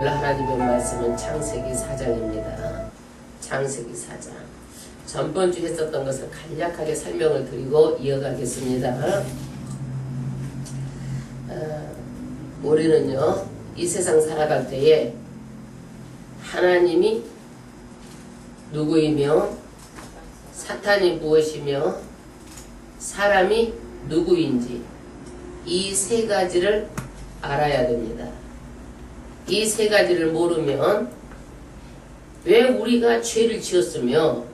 하나님의 말씀은 창세기 4장입니다. 창세기 4장. 전번 주 했었던 것을 간략하게 설명을 드리고 이어가겠습니다. 우리는요, 이 세상 살아갈 때에 하나님이 누구이며 사탄이 무엇이며 사람이 누구인지 이 세 가지를 알아야 됩니다. 이 세 가지를 모르면 왜 우리가 죄를 지었으며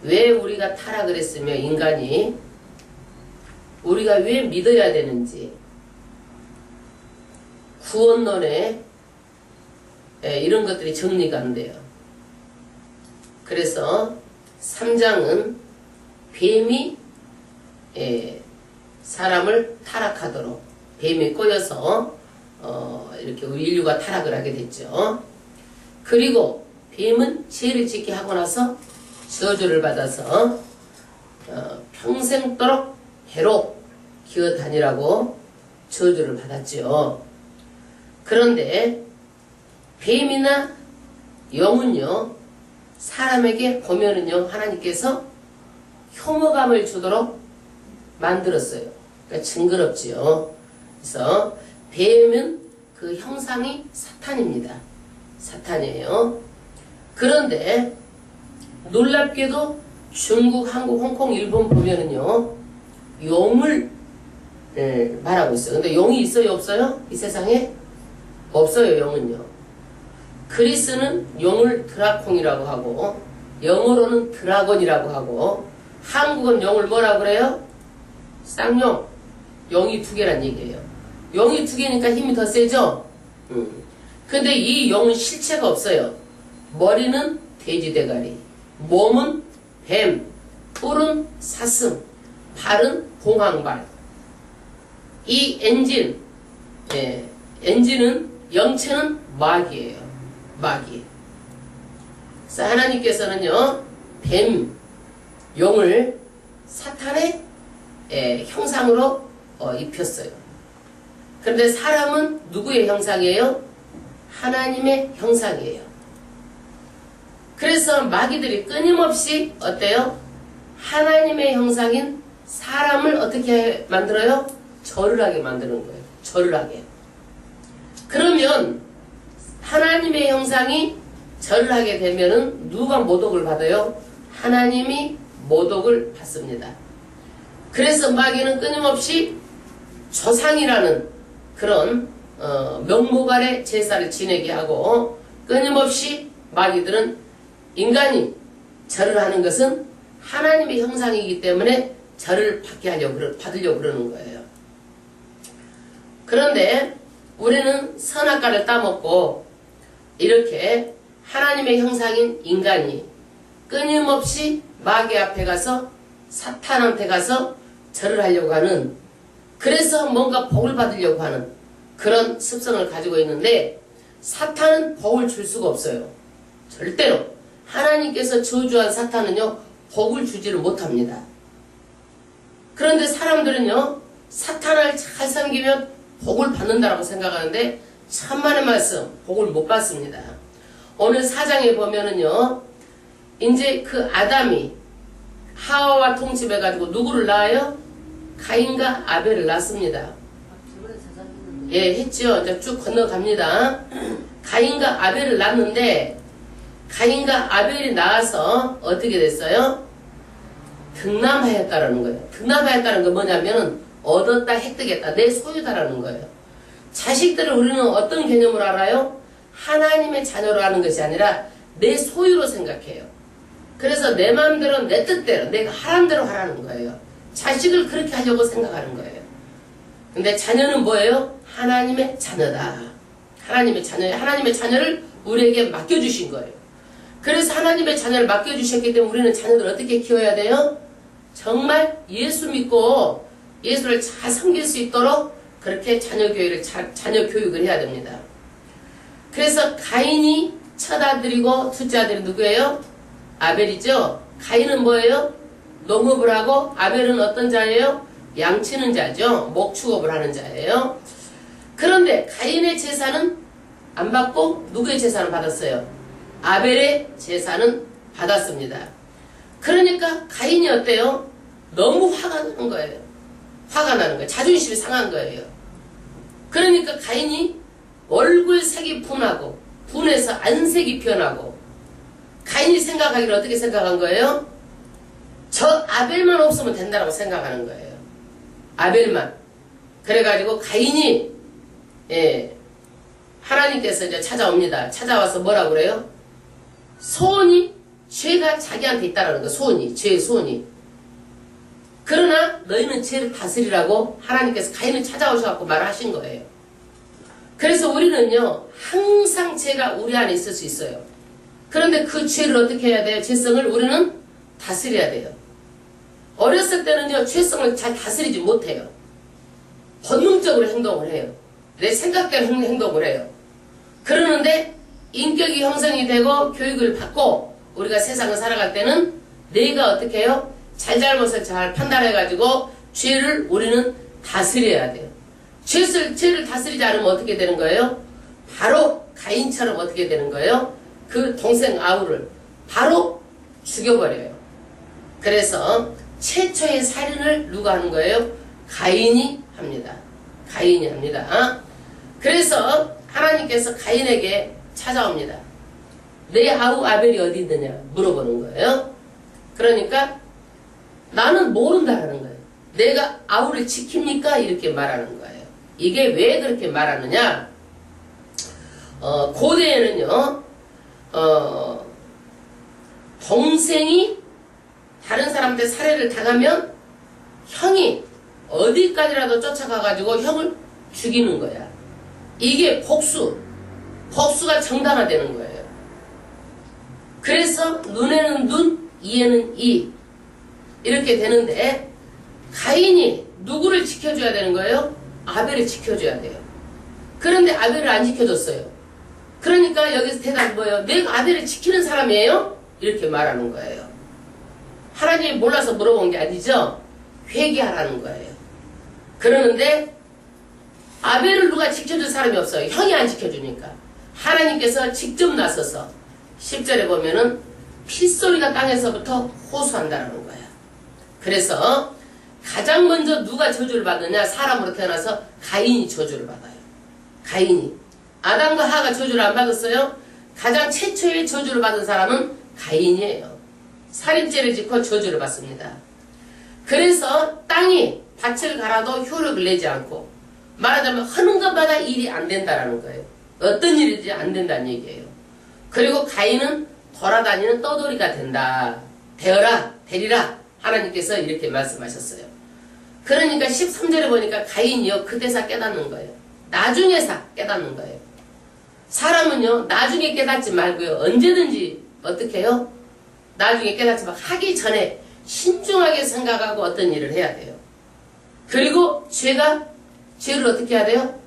왜 우리가 타락을 했으며 인간이 우리가 왜 믿어야 되는지 구원론에 이런 것들이 정리가 안 돼요. 그래서 3장은 뱀이 사람을 타락하도록 뱀에 꼬여서 이렇게 인류가 타락을 하게 됐죠. 그리고 뱀은 죄를 짓게 하고 나서 저주를 받아서 평생도록 해로 기어다니라고 저주를 받았죠. 그런데 뱀이나 영은요, 사람에게 보면은요, 하나님께서 혐오감을 주도록 만들었어요. 그러니까 징그럽지요. 그래서 뱀은 그 형상이 사탄입니다. 사탄이에요. 그런데 놀랍게도 중국, 한국, 홍콩, 일본 보면은요, 용을 말하고 있어요. 근데 용이 있어요, 없어요? 이 세상에? 없어요, 용은요. 그리스는 용을 드라콘이라고 하고, 영어로는 드라곤이라고 하고, 한국은 용을 뭐라 그래요? 쌍용. 용이 2개란 얘기예요. 용이 2개니까 힘이 더 세죠? 근데 이 용은 실체가 없어요. 머리는 돼지 대가리, 몸은 뱀, 뿔은 사슴, 발은 봉황발. 이 엔진, 엔진은 영체는 마귀예요. 마귀. 그래서 하나님께서는요, 뱀, 용을 사탄의 형상으로 입혔어요. 그런데 사람은 누구의 형상이에요? 하나님의 형상이에요. 그래서 마귀들이 끊임없이 어때요? 하나님의 형상인 사람을 어떻게 만들어요? 절을 하게 만드는 거예요. 절을 하게. 그러면 하나님의 형상이 절을 하게 되면은 누가 모독을 받아요? 하나님이 모독을 받습니다. 그래서 마귀는 끊임없이 조상이라는 그런 명목 아래 제사를 지내게 하고, 끊임없이 마귀들은 인간이 절을 하는 것은 하나님의 형상이기 때문에 절을 받으려고 그러는 거예요. 그런데 우리는 선악과를 따먹고 이렇게 하나님의 형상인 인간이 끊임없이 마귀 앞에 가서 사탄한테 가서 절을 하려고 하는, 그래서 뭔가 복을 받으려고 하는 그런 습성을 가지고 있는데, 사탄은 복을 줄 수가 없어요. 절대로. 하나님께서 저주한 사탄은요, 복을 주지를 못합니다. 그런데 사람들은요, 사탄을 잘 섬기면 복을 받는다라고 생각하는데 천만의 말씀, 복을 못 받습니다. 오늘 4장에 보면은요, 이제 그 아담이 하와와 통치해가지고 누구를 낳아요? 가인과 아벨을 낳습니다. 예, 했죠. 이제 쭉 건너갑니다. 가인과 아벨을 낳는데, 가인과 아벨이 낳아서 어떻게 됐어요? 득남하였다라는 거예요. 득남하였다는 건 뭐냐면 얻었다, 획득했다, 내 소유다라는 거예요. 자식들을 우리는 어떤 개념으로 알아요? 하나님의 자녀로 하는 것이 아니라 내 소유로 생각해요. 그래서 내 마음대로, 내 뜻대로, 내가 하라는 대로 하라는 거예요. 자식을 그렇게 하려고 생각하는 거예요. 근데 자녀는 뭐예요? 하나님의 자녀다. 하나님의 자녀예요. 하나님의 자녀를 우리에게 맡겨주신 거예요. 그래서 하나님의 자녀를 맡겨주셨기 때문에 우리는 자녀들 어떻게 키워야 돼요? 정말 예수 믿고 예수를 잘 섬길 수 있도록 그렇게 자녀 교육을 해야 됩니다. 그래서 가인이 첫 아들이고 둘째 아들이 누구예요? 아벨이죠. 가인은 뭐예요? 농업을 하고, 아벨은 어떤 자예요? 양치는 자죠. 목축업을 하는 자예요. 그런데 가인의 제사는 안 받고 누구의 제사는 받았어요? 아벨의 제사는 받았습니다. 그러니까 가인이 어때요? 너무 화가 나는 거예요. 화가 나는 거예요. 자존심이 상한 거예요. 그러니까 가인이 얼굴색이 분하고 분해서 안색이 변하고 가인이 생각하기를 어떻게 생각한 거예요? 저 아벨만 없으면 된다고 생각하는 거예요. 아벨만. 그래가지고 가인이 하나님께서 이제 찾아옵니다. 찾아와서 뭐라고 그래요? 소원이 죄가 자기한테 있다라는 거. 소원이. 죄의 소원이. 그러나 너희는 죄를 다스리라고 하나님께서 가인을 찾아오셔서 말하신 거예요. 그래서 우리는요 항상 죄가 우리 안에 있을 수 있어요. 그런데 그 죄를 어떻게 해야 돼요? 죄성을 우리는 다스려야 돼요. 어렸을 때는요 죄성을 잘 다스리지 못해요. 본능적으로 행동을 해요. 내 생각대로 행동을 해요. 그러는데 인격이 형성이 되고 교육을 받고 우리가 세상을 살아갈 때는 내가 어떻게 해요? 잘잘못을 잘 판단해가지고 죄를 우리는 다스려야 돼요. 죄를 다스리지 않으면 어떻게 되는 거예요? 바로 가인처럼 어떻게 되는 거예요? 그 동생 아우를 바로 죽여버려요. 그래서 최초의 살인을 누가 하는 거예요? 가인이 합니다. 가인이 합니다. 그래서 하나님께서 가인에게 찾아옵니다. 내 아우 아벨이 어디 있느냐 물어보는 거예요. 그러니까 나는 모른다라는 거예요. 내가 아우를 지킵니까? 이렇게 말하는 거예요. 이게 왜 그렇게 말하느냐? 고대에는요, 동생이 다른 사람한테 살해를 당하면 형이 어디까지라도 쫓아가가지고 형을 죽이는 거야. 이게 복수가 정당화되는 거예요. 그래서 눈에는 눈, 이에는 이 이렇게 되는데 가인이 누구를 지켜줘야 되는 거예요? 아벨을 지켜줘야 돼요. 그런데 아벨을 안 지켜줬어요. 그러니까 여기서 대답이 뭐예요? 내가 아벨을 지키는 사람이에요? 이렇게 말하는 거예요. 하나님이 몰라서 물어본 게 아니죠? 회개하라는 거예요. 그러는데 아벨을 누가 지켜줄 사람이 없어요. 형이 안 지켜주니까. 하나님께서 직접 나서서 10절에 보면은 핏소리가 땅에서부터 호소한다는 거예요. 그래서 가장 먼저 누가 저주를 받느냐? 사람으로 태어나서 가인이 저주를 받아요. 가인이. 아담과 하가 저주를 안 받았어요? 가장 최초의 저주를 받은 사람은 가인이에요. 살인죄를 짓고 저주를 받습니다. 그래서 땅이 밭을 갈아도 효력을 내지 않고 말하자면 하는 것마다 일이 안 된다라는 거예요. 어떤 일이든지 안 된다는 얘기예요. 그리고 가인은 돌아다니는 떠돌이가 된다. 되리라. 하나님께서 이렇게 말씀하셨어요. 그러니까 13절에 보니까 가인이요 그때서 깨닫는 거예요. 나중에서 깨닫는 거예요. 사람은요 나중에 깨닫지 말고요 언제든지 어떻게 해요? 나중에 깨닫지 말고 하기 전에 신중하게 생각하고 어떤 일을 해야 돼요. 그리고 죄를 어떻게 해야 돼요?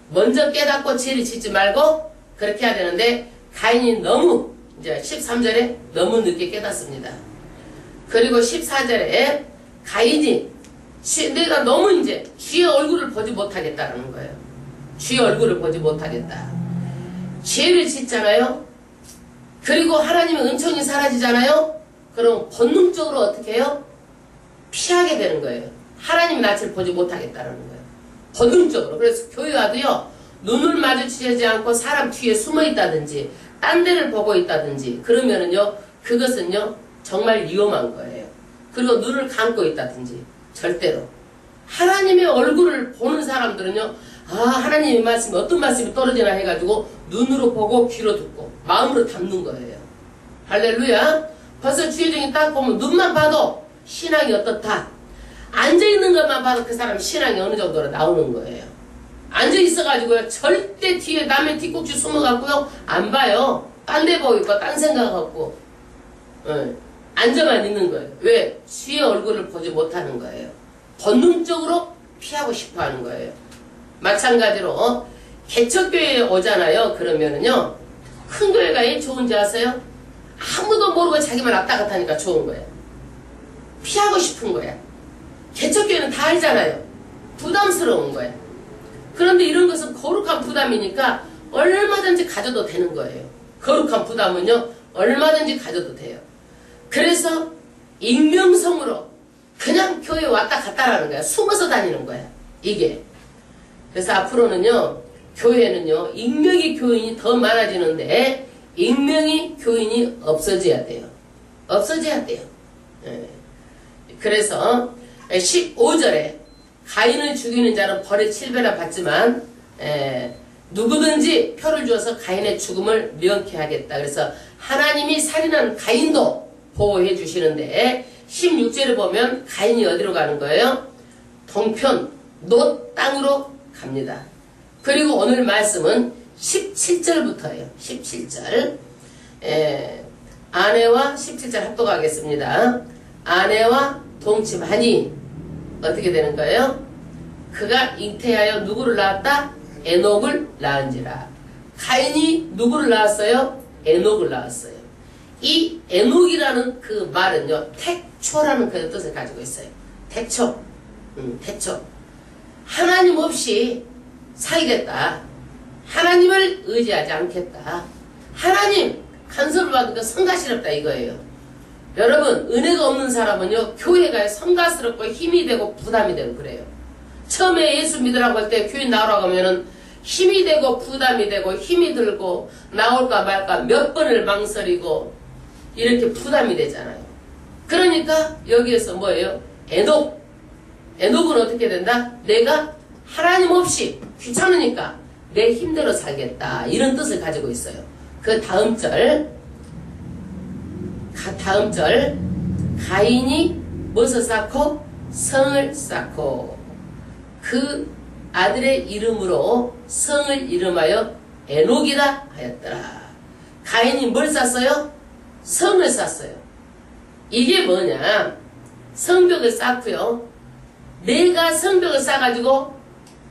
먼저 깨닫고 죄를 짓지 말고 그렇게 해야 되는데 가인이 너무 이제 13절에 너무 늦게 깨닫습니다. 그리고 14절에 가인이 내가 너무 이제 주의 얼굴을 보지 못하겠다라는 거예요. 주의 얼굴을 보지 못하겠다. 죄를 짓잖아요. 그리고 하나님의 은총이 사라지잖아요. 그럼 본능적으로 어떻게 해요? 피하게 되는 거예요. 하나님 낯을 보지 못하겠다는 거예요. 본능적으로. 그래서 교회 와도요. 눈을 마주치지 않고 사람 뒤에 숨어 있다든지 딴 데를 보고 있다든지 그러면은요. 그것은요. 정말 위험한 거예요. 그리고 눈을 감고 있다든지 절대로. 하나님의 얼굴을 보는 사람들은요. 하나님의 말씀이 어떤 말씀이 떨어지나 해가지고 눈으로 보고 귀로 듣고 마음으로 담는 거예요. 할렐루야. 벌써 주의 종이 딱 보면 눈만 봐도 신앙이 어떻다. 앉아있는 것만 봐도 그 사람 신앙이 어느 정도로 나오는 거예요. 앉아있어가지고요. 절대 뒤에 남의 뒤꿈치 숨어갖고요. 안 봐요. 딴 데 보고 있고 딴 생각하고 앉아만 있는 거예요. 왜? 주의 얼굴을 보지 못하는 거예요. 본능적으로 피하고 싶어 하는 거예요. 마찬가지로 개척교회에 오잖아요. 그러면은요. 큰 교회가 왜 좋은지 아세요? 아무도 모르고 자기만 왔다 갔다 하니까 좋은 거예요. 피하고 싶은 거야. 개척교회는 다 알잖아요. 부담스러운 거야. 그런데 이런 것은 거룩한 부담이니까 얼마든지 가져도 되는 거예요. 거룩한 부담은요, 얼마든지 가져도 돼요. 그래서 익명성으로 그냥 교회 왔다 갔다라는 거야. 숨어서 다니는 거야. 이게. 그래서 앞으로는요, 교회는요, 익명의 교인이 더 많아지는데, 익명의 교인이 없어져야 돼요. 없어져야 돼요. 예. 그래서 15절에 가인을 죽이는 자는 벌의 7배나 받지만 누구든지 표를 주어서 가인의 죽음을 명쾌하겠다. 그래서 하나님이 살인한 가인도 보호해 주시는데 16절에 보면 가인이 어디로 가는 거예요? 동편 놋 땅으로 갑니다. 그리고 오늘 말씀은 17절부터예요. 17절. 아내와 17절 합독하겠습니다. 아내와 동침하니 어떻게 되는 거예요? 그가 잉태하여 누구를 낳았다? 에녹을 낳은지라. 가인이 누구를 낳았어요? 에녹을 낳았어요. 이 에녹이라는 그 말은요, 태초라는 그 뜻을 가지고 있어요. 태초. 태초. 하나님 없이 살겠다. 하나님을 의지하지 않겠다. 하나님 간섭을 받으니까 성가스럽다 이거예요. 여러분, 은혜가 없는 사람은요, 교회가 성가스럽고 힘이 되고 부담이 되고 그래요. 처음에 예수 믿으라고 할 때 교회 나오라고 하면은 힘이 되고 부담이 되고 힘이 들고 나올까 말까 몇 번을 망설이고 이렇게 부담이 되잖아요. 그러니까 여기에서 뭐예요? 에녹. 에녹은 어떻게 된다? 내가 하나님 없이 귀찮으니까 내 힘대로 살겠다. 이런 뜻을 가지고 있어요. 그 다음 절 가인이 무엇을 쌓고? 성을 쌓고 그 아들의 이름으로 성을 이름하여 에녹이라 하였더라. 가인이 뭘 쌓았어요? 성을 쌓았어요. 이게 뭐냐? 성벽을 쌓고요. 내가 성벽을 쌓아가지고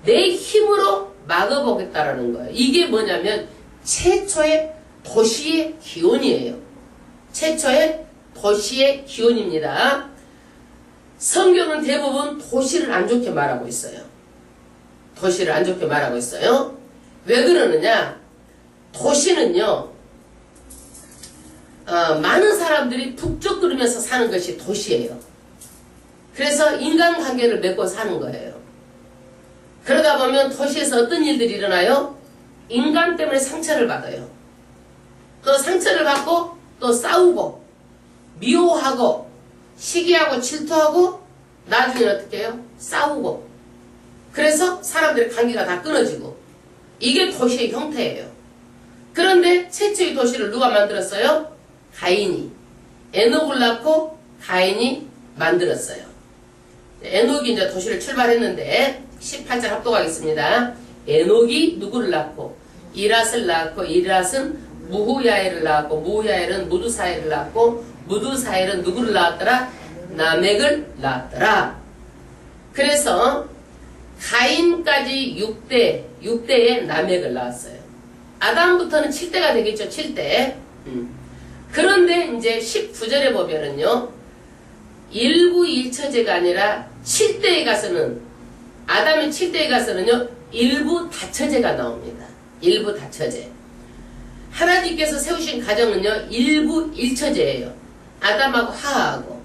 내 힘으로 막아보겠다라는 거예요. 이게 뭐냐면 최초의 도시의 기원이에요. 최초의 도시의 기원입니다. 성경은 대부분 도시를 안 좋게 말하고 있어요. 도시를 안 좋게 말하고 있어요. 왜 그러느냐? 도시는요, 많은 사람들이 북적거리면서 사는 것이 도시예요. 그래서 인간관계를 맺고 사는 거예요. 그러다 보면 도시에서 어떤 일들이 일어나요? 인간 때문에 상처를 받아요. 또 상처를 받고 또 싸우고 미워하고 시기하고 질투하고 나중에는 어떻게 해요? 싸우고. 그래서 사람들의 관계가 다 끊어지고. 이게 도시의 형태예요. 그런데 최초의 도시를 누가 만들었어요? 가인이. 에녹을 낳고 가인이 만들었어요. 에녹이 이제 도시를 출발했는데 18절 합독하겠습니다. 에녹이 누구를 낳고? 이랏을 낳고, 이랏은 무후야엘을 낳았고, 무후야엘은 무두사엘을 낳았고, 무두사엘은 누구를 낳았더라? 라멕을 낳았더라. 그래서 가인까지 6대에 라멕을 낳았어요. 아담부터는 7대가 되겠죠. 7대. 그런데 이제 19절에 보면은요, 일부 일처제가 아니라 7대에 가서는, 아담의 7대에 가서는요, 일부 다처제가 나옵니다. 일부 다처제. 하나님께서 세우신 가정은요, 일부 일처제예요. 아담하고 하하고.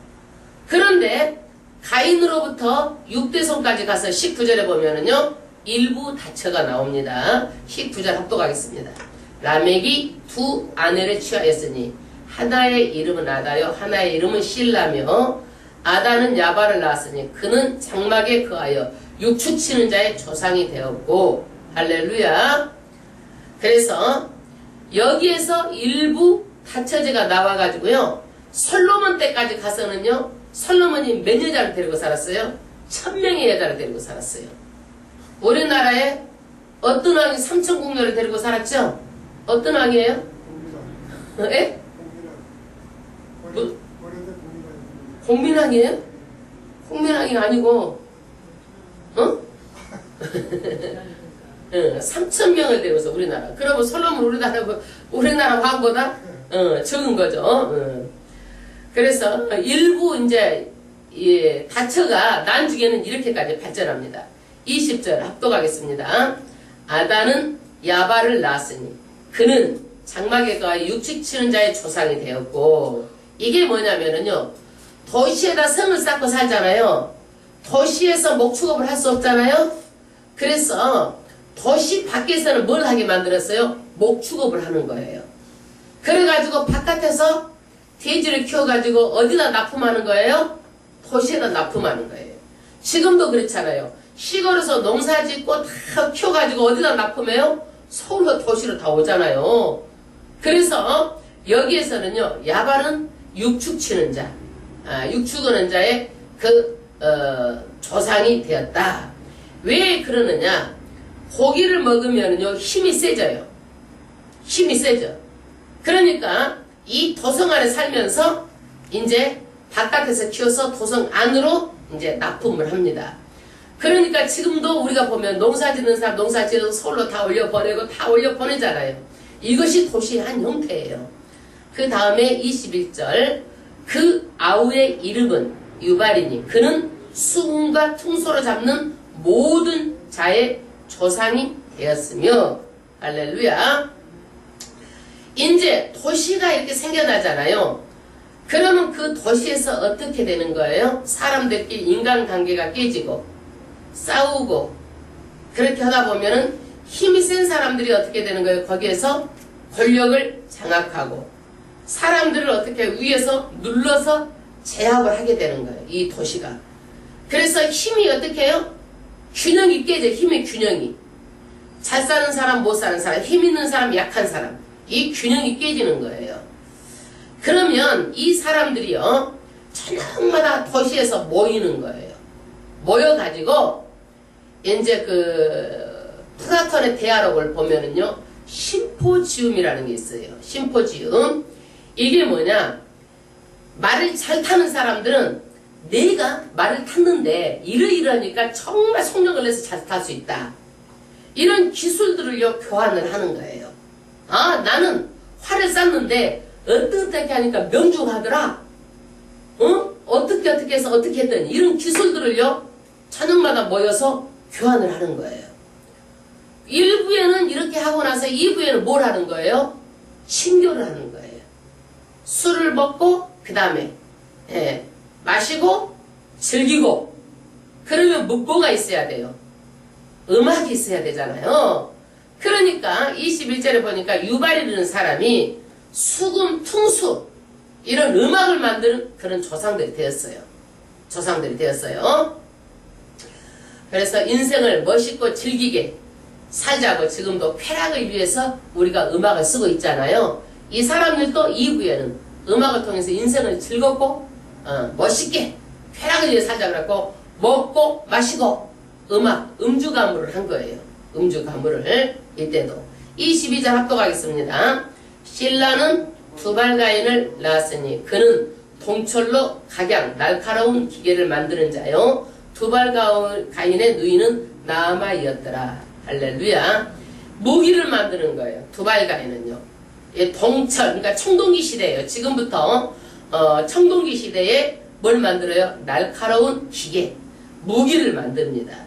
그런데 가인으로부터 6대손까지 가서 19절에 보면은요, 일부 다처가 나옵니다. 19절 합독하겠습니다. 라멕이 두 아내를 취하였으니 하나의 이름은 아다요 하나의 이름은 실라며 아다는 야발을 낳았으니 그는 장막에 거하여 육추치는 자의 조상이 되었고. 할렐루야. 그래서 여기에서 일부 다처제가 나와가지고요, 솔로몬 때까지 가서는요, 솔로몬이 몇 여자를 데리고 살았어요? 1000명의 여자를 데리고 살았어요. 우리나라에 어떤 왕이 3000궁녀를 데리고 살았죠? 어떤 왕이에요? 예? 공민왕이에요? 공민왕이 아니고, 어? 3000명을 데려서 우리나라. 그러면 솔로몬 우리나라 왕보다 적은 거죠. 그래서 일부 이제 다처가 나중에는 이렇게까지 발전합니다. 20절 합독하겠습니다. 아다는 야발을 낳았으니 그는 장막에 거하여 육축 치는 자의 조상이 되었고, 이게 뭐냐면은요, 도시에다 성을 쌓고 살잖아요. 도시에서 목축업을 할 수 없잖아요. 그래서 도시 밖에서는 뭘 하게 만들었어요? 목축업을 하는 거예요. 그래가지고 바깥에서 돼지를 키워가지고 어디다 납품하는 거예요? 도시에다 납품하는 거예요. 지금도 그렇잖아요. 시골에서 농사 짓고 다 키워가지고 어디다 납품해요? 서울로 도시로 다 오잖아요. 그래서 여기에서는요, 야발은 육축 치는 자, 육축하는 자의 조상이 되었다. 왜 그러느냐? 고기를 먹으면요, 힘이 세져요. 힘이 세져. 그러니까 이 도성 안에 살면서 이제 바깥에서 키워서 도성 안으로 이제 납품을 합니다. 그러니까 지금도 우리가 보면 농사 짓는 사람 농사 지어서 서울로 다 올려보내고 다 올려보내잖아요. 이것이 도시의 한 형태예요. 그 다음에 21절, 그 아우의 이름은 유발이니 그는 수군과 퉁소로 잡는 모든 자의 조상이 되었으며, 할렐루야. 이제 도시가 이렇게 생겨나잖아요. 그러면 그 도시에서 어떻게 되는 거예요? 사람들끼리 인간관계가 깨지고 싸우고 그렇게 하다 보면은 힘이 센 사람들이 어떻게 되는 거예요? 거기에서 권력을 장악하고 사람들을 어떻게 위에서 눌러서 제압을 하게 되는 거예요. 이 도시가. 그래서 힘이 어떻게 해요? 균형이 깨져. 힘의 균형이. 잘 사는 사람, 못 사는 사람, 힘 있는 사람, 약한 사람. 이 균형이 깨지는 거예요. 그러면 이 사람들이요, 저녁마다 도시에서 모이는 거예요. 모여가지고 이제 플라톤의 대화록을 보면은요, 심포지움이라는 게 있어요. 심포지움. 이게 뭐냐? 말을 잘 타는 사람들은 내가 말을 탔는데 이러이러하니까 정말 속력을 내서 잘 탈 수 있다. 이런 기술들을요, 교환을 하는 거예요. 아, 나는 활을 쐈는데 어떻게 하니까 명중하더라. 어떻게 해서 어떻게 했더니 이런 기술들을요, 저녁마다 모여서 교환을 하는 거예요. 1부에는 이렇게 하고 나서 2부에는 뭘 하는 거예요? 신교를 하는 거예요. 술을 먹고 그 다음에 마시고 즐기고, 그러면 뭐가 있어야 돼요? 음악이 있어야 되잖아요. 그러니까 21절에 보니까 유발이라는 사람이 수금, 퉁수 이런 음악을 만드는 그런 조상들이 되었어요. 조상들이 되었어요. 그래서 인생을 멋있고 즐기게 살자고 지금도 쾌락을 위해서 우리가 음악을 쓰고 있잖아요. 이 사람들도 이후에는 음악을 통해서 인생을 즐겁고 멋있게 쾌락을 위해 살자 그랬고, 먹고 마시고 음주 가무를 한 거예요. 음주 가무를. 이때도 22절 합독하겠습니다. 신라는 두발가인을 낳았으니 그는 동철로 각양 날카로운 기계를 만드는 자요, 두발가인의 누이는 나아마이었더라. 할렐루야. 무기를 만드는 거예요. 두발가인은요, 동철, 그러니까 청동기 시대예요. 지금부터 청동기 시대에 뭘 만들어요? 날카로운 기계, 무기를 만듭니다.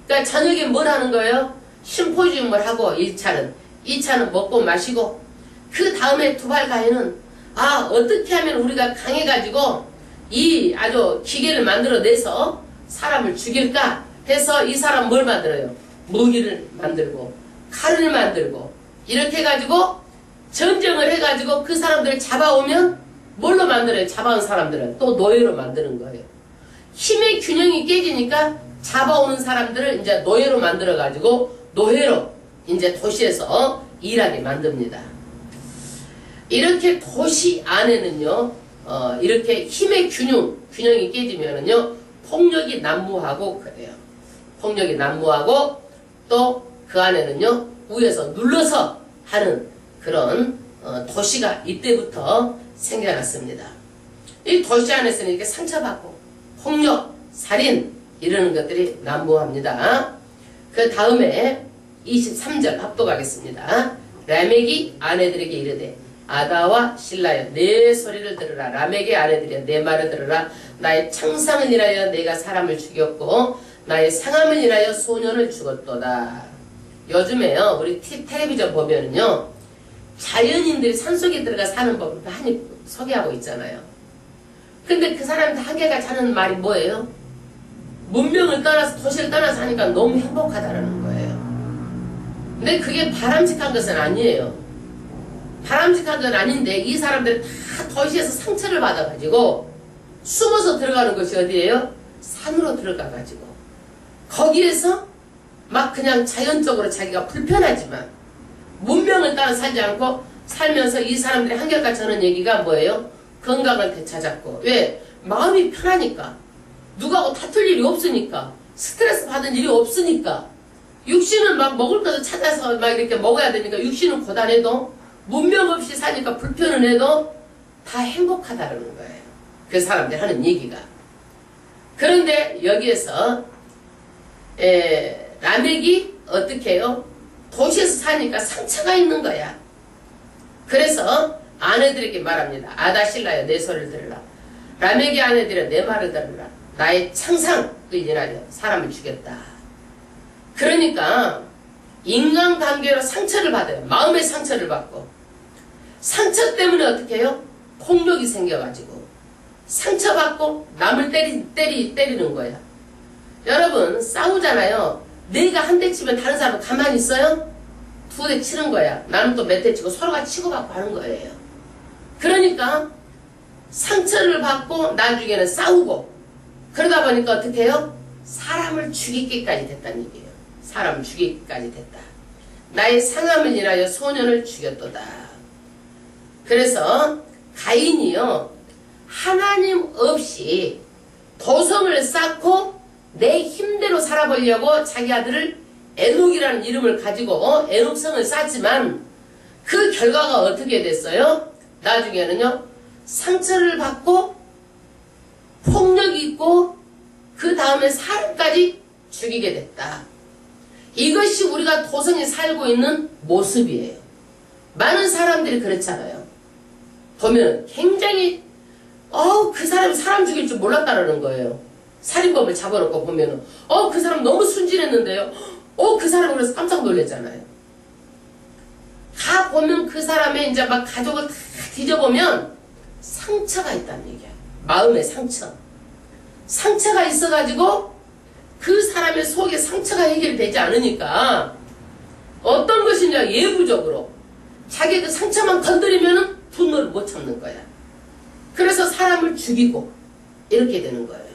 그러니까 저녁에 뭘 하는 거예요? 심포지움을 하고 2차는 먹고 마시고, 그 다음에 두발가인은 어떻게 하면 우리가 강해가지고 이 아주 기계를 만들어내서 사람을 죽일까 해서 이 사람 뭘 만들어요? 무기를 만들고 칼을 만들고 이렇게 해가지고 전쟁을 해가지고 그 사람들을 잡아오면 뭘로 만들어요? 잡아온 사람들은 또 노예로 만드는 거예요. 힘의 균형이 깨지니까 잡아오는 사람들을 이제 노예로 만들어가지고 노예로 이제 도시에서 일하게 만듭니다. 이렇게 도시 안에는요, 이렇게 힘의 균형이 깨지면은요, 폭력이 난무하고 그래요. 폭력이 난무하고 또 그 안에는요, 위에서 눌러서 하는 그런 도시가 이때부터 생겨났습니다. 이 도시 안에서는 이렇게 상처받고 폭력, 살인 이러는 것들이 난무합니다. 그 다음에 23절 합독하겠습니다. 라멕이 아내들에게 이르되 아다와 실라여 내 소리를 들으라. 라멕의 아내들이여 내 말을 들으라. 나의 창상을 인하여 내가 사람을 죽였고 나의 상함을 인하여 소년을 죽었도다. 요즘에요, 우리 텔레비전 보면은요, 자연인들이 산속에 들어가 사는 법을 많이 소개하고 있잖아요. 근데 그 사람들 한계가 하는 말이 뭐예요? 문명을 떠나서, 도시를 떠나서 하니까 너무 행복하다라는 거예요. 근데 그게 바람직한 것은 아니에요. 바람직한 건 아닌데, 이 사람들은 다 도시에서 상처를 받아가지고, 숨어서 들어가는 것이 어디예요? 산으로 들어가가지고, 거기에서 막 그냥 자연적으로 자기가 불편하지만, 문명을 따라 살지 않고 살면서 이 사람들이 한결같이 하는 얘기가 뭐예요? 건강을 되찾았고. 왜? 마음이 편하니까. 누구하고 다툴 일이 없으니까. 스트레스 받은 일이 없으니까. 육신은 막 먹을 것을 찾아서 막 이렇게 먹어야 되니까 육신은 고단해도 문명 없이 사니까 불편은 해도 다 행복하다는 거예요. 그 사람들이 하는 얘기가. 그런데 여기에서 라멕이 어떻게 해요? 도시에서 사니까 상처가 있는 거야. 그래서 아내들에게 말합니다. 아다실라여 내 소리를 들으라. 라멕의 아내들여 내 말을 들으라. 나의 창상을 인하여 사람을 죽였다. 그러니까 인간관계로 상처를 받아요. 마음의 상처를 받고. 상처 때문에 어떻게 해요? 폭력이 생겨가지고 상처받고 남을 때리는 거야. 여러분 싸우잖아요. 내가 한 대 치면 다른 사람은 가만히 있어요? 두 대 치는 거야. 나는 또 몇 대 치고 서로가 치고받고 하는 거예요. 그러니까 상처를 받고 나중에는 싸우고 그러다 보니까 어떻게 해요? 사람을 죽이기까지 됐다는 얘기예요. 사람을 죽이기까지 됐다. 나의 상함을 인하여 소년을 죽였도다. 그래서 가인이요, 하나님 없이 도성을 쌓고 내 힘대로 살아보려고 자기 아들을 에녹이라는 이름을 가지고 에녹성을 쌓지만 그 결과가 어떻게 됐어요? 나중에는요, 상처를 받고 폭력이 있고 그 다음에 사람까지 죽이게 됐다. 이것이 우리가 도성에 살고 있는 모습이에요. 많은 사람들이 그렇잖아요. 보면 굉장히 그 사람이 사람 죽일 줄 몰랐다라는 거예요. 살인범을 잡아놓고 보면은 그 사람 너무 순진했는데요. 그 사람 그래서 깜짝 놀랐잖아요. 다 보면 그 사람의 이제 막 가족을 다 뒤져보면 상처가 있다는 얘기야. 마음의 상처. 상처가 있어가지고 그 사람의 속에 상처가 해결되지 않으니까 어떤 것이냐, 예부적으로 자기 그 상처만 건드리면은 분노를 못 참는 거야. 그래서 사람을 죽이고 이렇게 되는 거예요.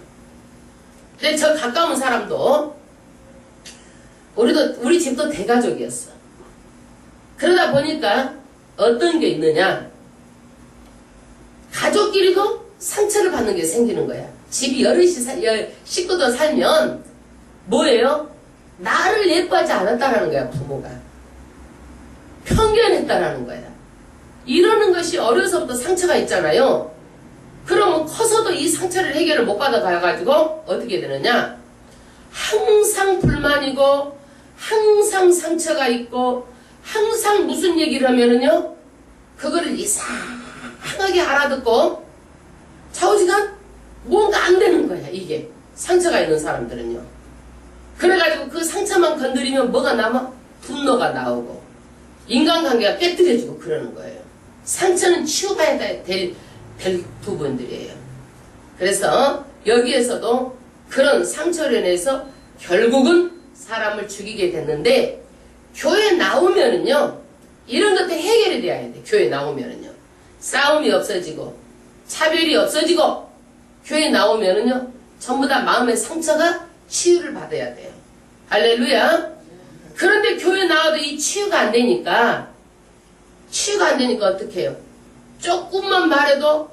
근데 저 가까운 사람도 우리 집도 대가족이었어. 그러다 보니까 어떤 게 있느냐, 가족끼리도 상처를 받는 게 생기는 거야. 집이 여럿이 식구도 살면 뭐예요? 나를 예뻐하지 않았다라는 거야. 부모가 편견했다라는 거야. 이러는 것이 어려서부터 상처가 있잖아요. 그러면 커서도 이 상처를 해결을 못 받아가가지고 어떻게 되느냐, 항상 불만이고 항상 상처가 있고 항상 무슨 얘기를 하면은요, 그거를 이상하게 알아듣고 좌우지간 뭔가 안 되는 거야. 이게 상처가 있는 사람들은요. 그래가지고 그 상처만 건드리면 뭐가 남아? 분노가 나오고 인간관계가 깨뜨려지고 그러는 거예요. 상처는 치유봐야 될 부분들이에요. 그래서 여기에서도 그런 상처로 인해서 결국은 사람을 죽이게 됐는데, 교회 나오면은요, 이런 것들 해결이 돼야 돼. 교회 나오면은요, 싸움이 없어지고 차별이 없어지고, 교회 나오면은요 전부 다 마음의 상처가 치유를 받아야 돼요. 할렐루야. 그런데 교회 나와도 이 치유가 안 되니까 어떻게 해요? 조금만 말해도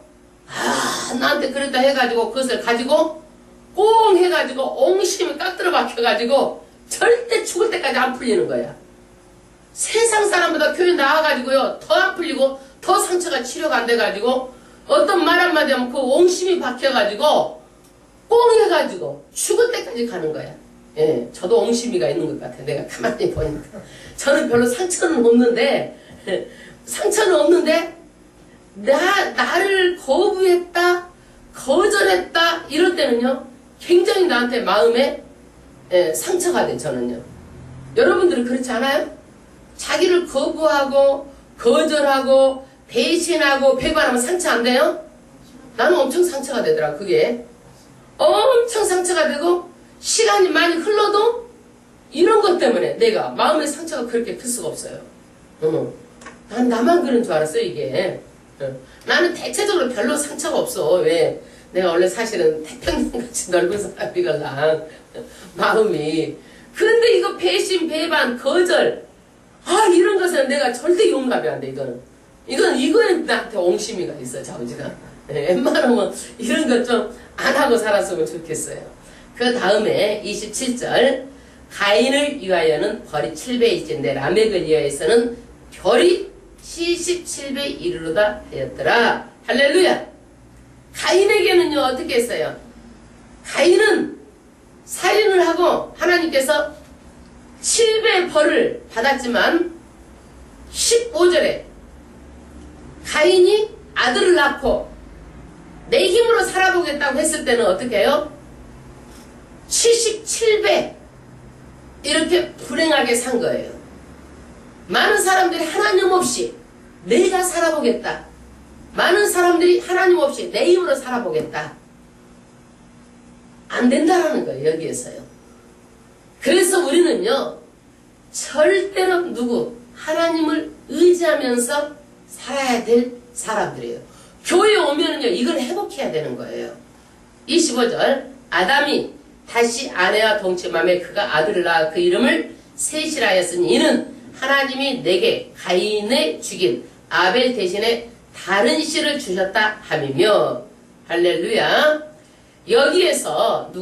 나한테 그랬다 해가지고 그것을 가지고 꽁 해가지고 옹심이 깍들어 박혀가지고 절대 죽을 때까지 안 풀리는 거야. 세상 사람보다 교회 나와가지고요 더 안 풀리고 더 상처가 치료가 안 돼가지고 어떤 말 한마디 하면 그 옹심이 박혀가지고 꽁 해가지고 죽을 때까지 가는 거야. 예, 저도 옹심이가 있는 것 같아. 내가 가만히 보니까. 저는 별로 상처는 없는데 나를 거부했다, 거절했다 이럴 때는요 굉장히 나한테 마음에 상처가 돼, 저는요. 여러분들은 그렇지 않아요? 자기를 거부하고, 거절하고, 배신하고, 배반하면 상처 안 돼요? 나는 엄청 상처가 되더라, 그게. 엄청 상처가 되고, 시간이 많이 흘러도, 이런 것 때문에 내가 마음의 상처가 그렇게 클 수가 없어요. 난 나만 그런 줄 알았어요, 이게. 나는 대체적으로 별로 상처가 없어. 왜? 내가 원래 사실은 태평양같이 넓은 사람이걸랑 마음이. 그런데 이거 배신, 배반, 거절, 이런 것은 내가 절대 용납이 안 돼, 이거는. 이거에 나한테 옹심이가 있어, 자우지가. 웬만하면 이런 것 좀 안 하고 살았으면 좋겠어요. 그 다음에 27절. 가인을 위하여는 벌이 7배이신데 라멕을 위하여서는 별이 77배 이르르다 하였더라. 할렐루야. 가인에게는요 어떻게 했어요? 가인은 살인을 하고 하나님께서 7배 벌을 받았지만 15절에 가인이 아들을 낳고 내 힘으로 살아보겠다고 했을 때는 어떻게 해요? 77배 이렇게 불행하게 산 거예요. 많은 사람들이 하나님 없이 내가 살아보겠다. 많은 사람들이 하나님 없이 내 힘으로 살아보겠다. 안 된다라는 거예요, 여기에서요. 그래서 우리는요, 절대로 하나님을 의지하면서 살아야 될 사람들이에요. 교회에 오면은요, 이걸 회복해야 되는 거예요. 25절, 아담이 다시 아내와 동침함에 그가 아들을 낳아 그 이름을 셋이라 하였으니 이는 하나님이 내게 가인에 죽인 아벨 대신에 다른 씨를 주셨다 함이며. 할렐루야. 여기에서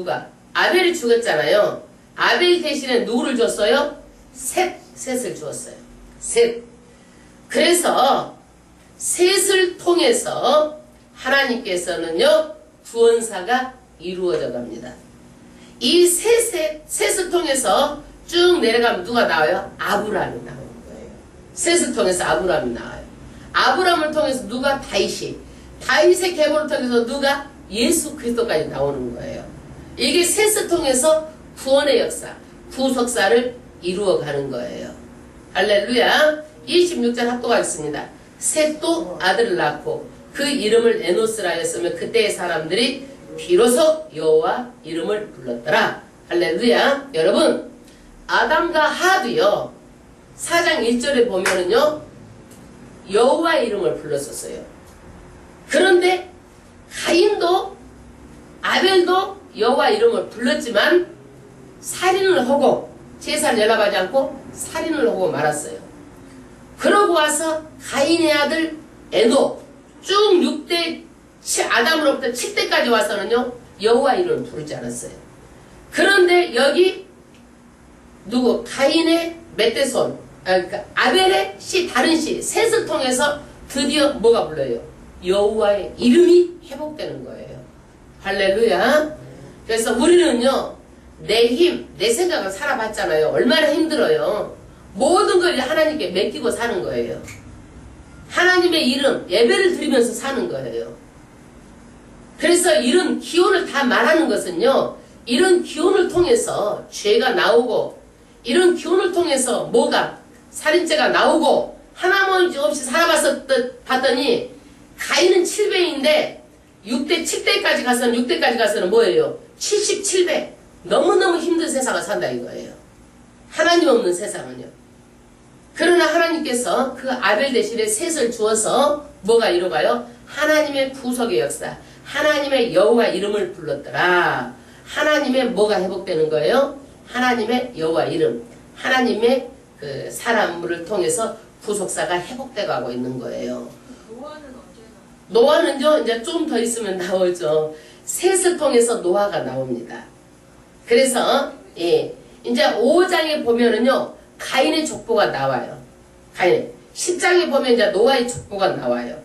아벨이 죽었잖아요. 아벨 대신에 누구를 줬어요? 셋을 주었어요. 셋. 그래서 셋을 통해서 하나님께서는요 구원사가 이루어져 갑니다. 이 셋을 통해서 쭉 내려가면 누가 나와요? 아브라함이 나오는 거예요. 셋을 통해서 아브라함이 나와요. 아브라함을 통해서 다윗의 계보를 통해서 예수 그리스도까지 나오는 거예요. 이게 셋을 통해서 구원의 역사, 구속사를 이루어가는 거예요. 할렐루야. 26절 합독하겠습니다. 셋도 아들을 낳고 그 이름을 에노스라 하였으며 그때의 사람들이 비로소 여호와 이름을 불렀더라. 할렐루야. 여러분, 아담과 하도요 4장 1절에 보면은요 여호와 이름을 불렀었어요. 그런데 가인도 아벨도 여호와 이름을 불렀지만 살인을 하고 제사를 연합하지 않고 살인을 하고 말았어요. 그러고 와서 가인의 아들 에녹 쭉 6대 아담으로부터 7대까지 와서는요 여호와 이름을 부르지 않았어요. 그런데 여기 가인의 멧대손 아벨의 다른 셋을 통해서 드디어 뭐가 불러요? 여호와의 이름이 회복되는 거예요. 할렐루야. 그래서 우리는요 내 힘, 내 생각을 살아봤잖아요. 얼마나 힘들어요. 모든 걸 하나님께 맡기고 사는 거예요. 하나님의 이름, 예배를 드리면서 사는 거예요. 그래서 이런 기원을 다 말하는 것은요 이런 기원을 통해서 죄가 나오고 이런 기원을 통해서 살인죄가 나오고 하나님 없이 살아봤더니 가인은 7배인데 6대까지 가서는 뭐예요? 77배. 너무너무 힘든 세상을 산다 이거예요. 하나님 없는 세상은요. 그러나 하나님께서 그 아벨 대신에 셋을 주어서 뭐가 이루어가요? 하나님의 구속의 역사, 하나님의 여호와 이름을 불렀더라. 하나님의 뭐가 회복되는 거예요? 하나님의 여호와 이름, 하나님의 그 사람을 통해서 구속사가 회복돼 가고 있는 거예요. 노아는요 이제 좀 더 있으면 나오죠. 셋을 통해서 노아가 나옵니다. 그래서 이제 5장에 보면은요 가인의 족보가 나와요. 가인 10장에 보면 이제 노아의 족보가 나와요.